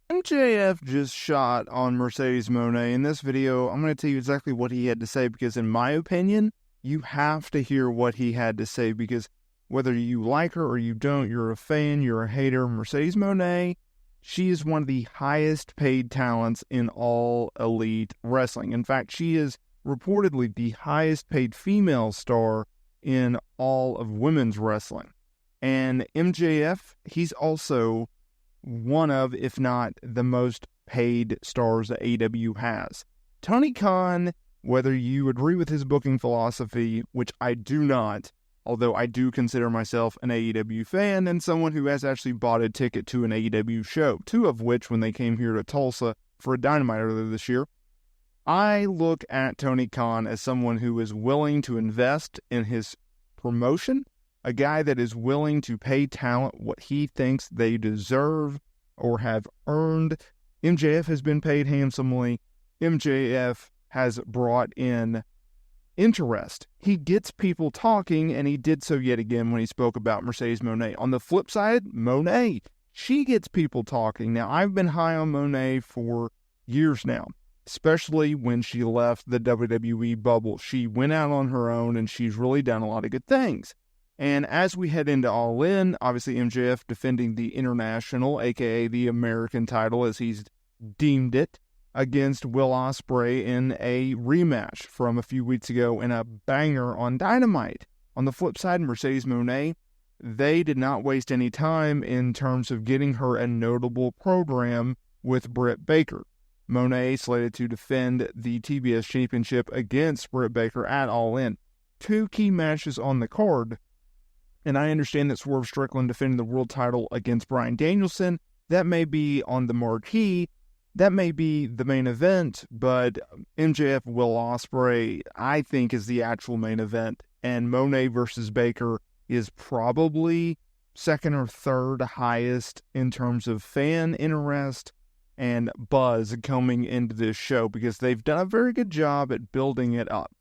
MJF just shot on Mercedes Mone. In this video, I'm going to tell you exactly what he had to say because, in my opinion, you have to hear what he had to say because whether you like her or you don't, you're a fan, you're a hater. Mercedes Mone, she is one of the highest paid talents in all Elite Wrestling. In fact, she is reportedly the highest paid female star in all of women's wrestling. And MJF, he's also one of, if not the most paid stars that AEW has. Tony Khan, whether you agree with his booking philosophy, which I do not, although I do consider myself an AEW fan and someone who has actually bought a ticket to an AEW show, two of which when they came here to Tulsa for a Dynamite earlier this year, I look at Tony Khan as someone who is willing to invest in his promotion, a guy that is willing to pay talent what he thinks they deserve or have earned. MJF has been paid handsomely. MJF has brought in interest. He gets people talking, and he did so yet again when he spoke about Mercedes Mone. On the flip side, Mone, she gets people talking. Now, I've been high on Mone for years now, especially when she left the WWE bubble. She went out on her own, and she's really done a lot of good things. And as we head into All In, obviously MJF defending the international, aka the American title as he's deemed it, against Will Ospreay in a rematch from a few weeks ago in a banger on Dynamite. On the flip side, Mercedes Mone, they did not waste any time in terms of getting her a notable program with Britt Baker. Mone slated to defend the TBS Championship against Britt Baker at All In. Two key matches on the card. And I understand that Swerve Strickland defending the world title against Bryan Danielson, that may be on the marquee, that may be the main event, but MJF Will Ospreay, I think, is the actual main event. And Mone versus Baker is probably second or third highest in terms of fan interest and buzz coming into this show because they've done a very good job at building it up.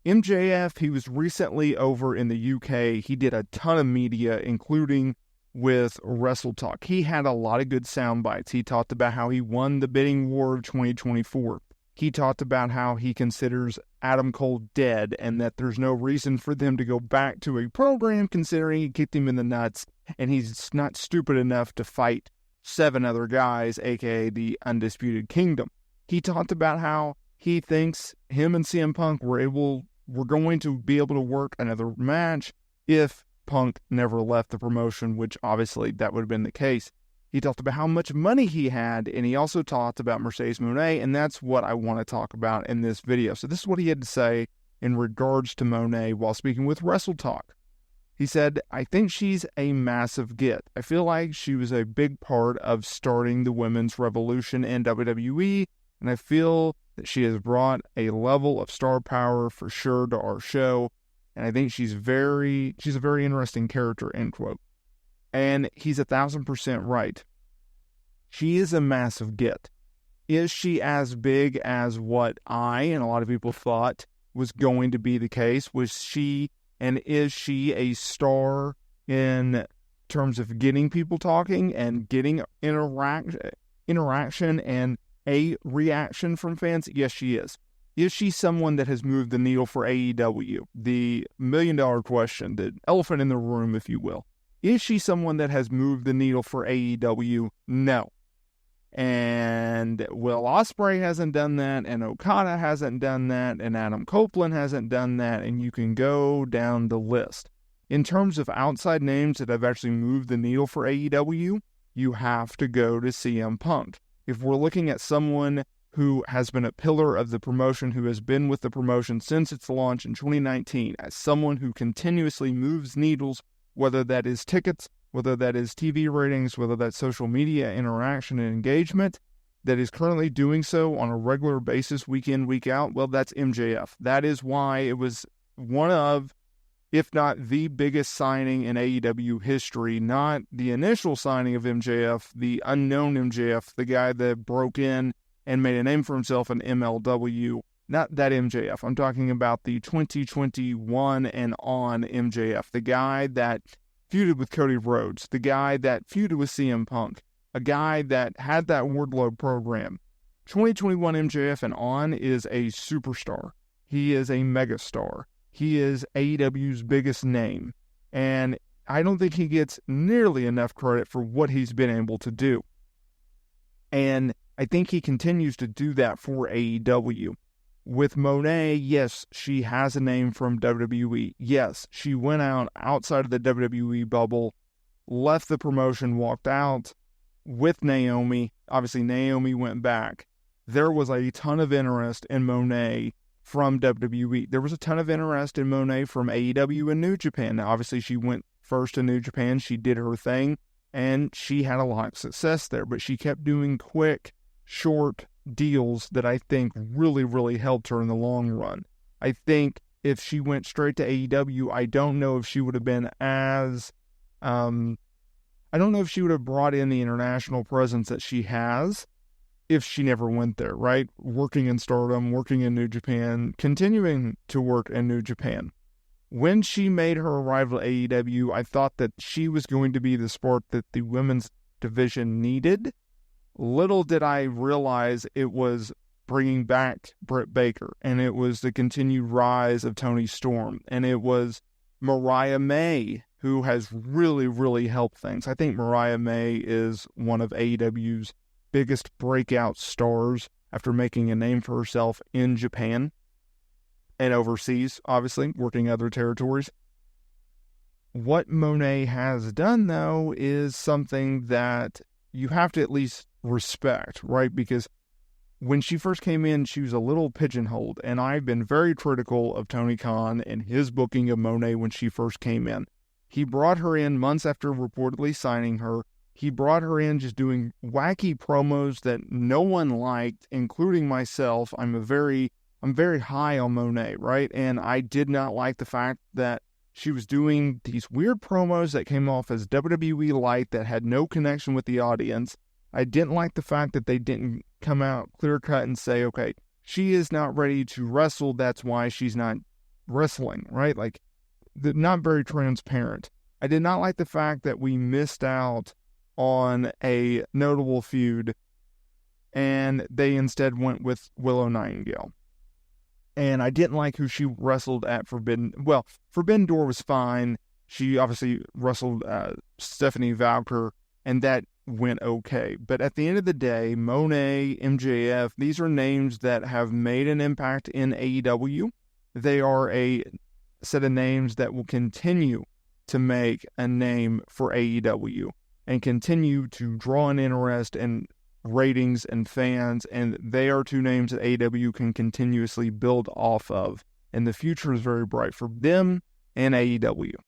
MJF, he was recently over in the UK. He did a ton of media, including with WrestleTalk. He had a lot of good sound bites. He talked about how he won the bidding war of 2024. He talked about how he considers Adam Cole dead and that there's no reason for them to go back to a program considering he kicked him in the nuts and he's not stupid enough to fight 7 other guys, aka the Undisputed Kingdom. He talked about how he thinks him and CM Punk were going to be able to work another match if Punk never left the promotion, which obviously that would have been the case. He talked about how much money he had, and he also talked about Mercedes Mone, and that's what I want to talk about in this video. So this is what he had to say in regards to Mone while speaking with WrestleTalk. He said, I think she's a massive get. I feel like she was a big part of starting the women's revolution in WWE, and I feel that she has brought a level of star power for sure to our show, and I think she's a very interesting character, end quote. And he's 1,000% right. She is a massive get. Is she as big as what I and a lot of people thought was going to be the case? Is she a star in terms of getting people talking and getting interaction and a reaction from fans? Yes, she is. Is she someone that has moved the needle for AEW? The million-dollar question, the elephant in the room, if you will. Is she someone that has moved the needle for AEW? No. And Will Ospreay hasn't done that, and Okada hasn't done that, and Adam Copeland hasn't done that, and you can go down the list. In terms of outside names that have actually moved the needle for AEW, you have to go to CM Punk. If we're looking at someone who has been a pillar of the promotion, who has been with the promotion since its launch in 2019, as someone who continuously moves needles, whether that is tickets, whether that is TV ratings, whether that's social media interaction and engagement, that is currently doing so on a regular basis, week in, week out, well, that's MJF. That is why it was one of, if not the biggest signing in AEW history, not the initial signing of MJF, the unknown MJF, the guy that broke in and made a name for himself in MLW, not that MJF. I'm talking about the 2021 and on MJF, the guy that feuded with Cody Rhodes, the guy that feuded with CM Punk. a guy that had that Wardlow program. 2021 MJF and on is a superstar. He is a megastar. He is AEW's biggest name. And I don't think he gets nearly enough credit for what he's been able to do. And I think he continues to do that for AEW. With Monet, yes, she has a name from WWE. Yes, she went outside of the WWE bubble, left the promotion, walked out with Naomi. Obviously, Naomi went back. There was a ton of interest in Monet from WWE. There was a ton of interest in Monet from AEW and New Japan. Now, obviously, she went first to New Japan. She did her thing, and she had a lot of success there. But she kept doing quick, short deals that I think really, really helped her in the long run. I think if she went straight to AEW, I don't know if she would have been as... I don't know if she would have brought in the international presence that she has if she never went there, right? Working in Stardom, working in New Japan, continuing to work in New Japan. When she made her arrival at AEW, I thought that she was going to be the sport that the women's division needed. Little did I realize it was bringing back Britt Baker, and it was the continued rise of Toni Storm, and it was Mariah May, who has really, really helped things. I think Mariah May is one of AEW's biggest breakout stars after making a name for herself in Japan and overseas, obviously, working other territories. What Monet has done, though, is something that you have to at least respect, right? Because when she first came in, she was a little pigeonholed, and I've been very critical of Tony Khan and his booking of Monet when she first came in. He brought her in months after reportedly signing her. He brought her in just doing wacky promos that no one liked, including myself. I'm very high on Monet, right? And I did not like the fact that she was doing these weird promos that came off as WWE light that had no connection with the audience. I didn't like the fact that they didn't come out clear cut and say, okay, she is not ready to wrestle. That's why she's not wrestling, right? Like, not very transparent. I did not like the fact that we missed out on a notable feud and they instead went with Willow Nightingale. And I didn't like who she wrestled at Forbidden. Well, Forbidden Door was fine. She obviously wrestled Stephanie Valker, and that went okay. But at the end of the day, Monet, MJF, these are names that have made an impact in AEW. They are a set of names that will continue to make a name for AEW and continue to draw an interest and ratings and fans, and they are two names that AEW can continuously build off of, and the future is very bright for them and AEW.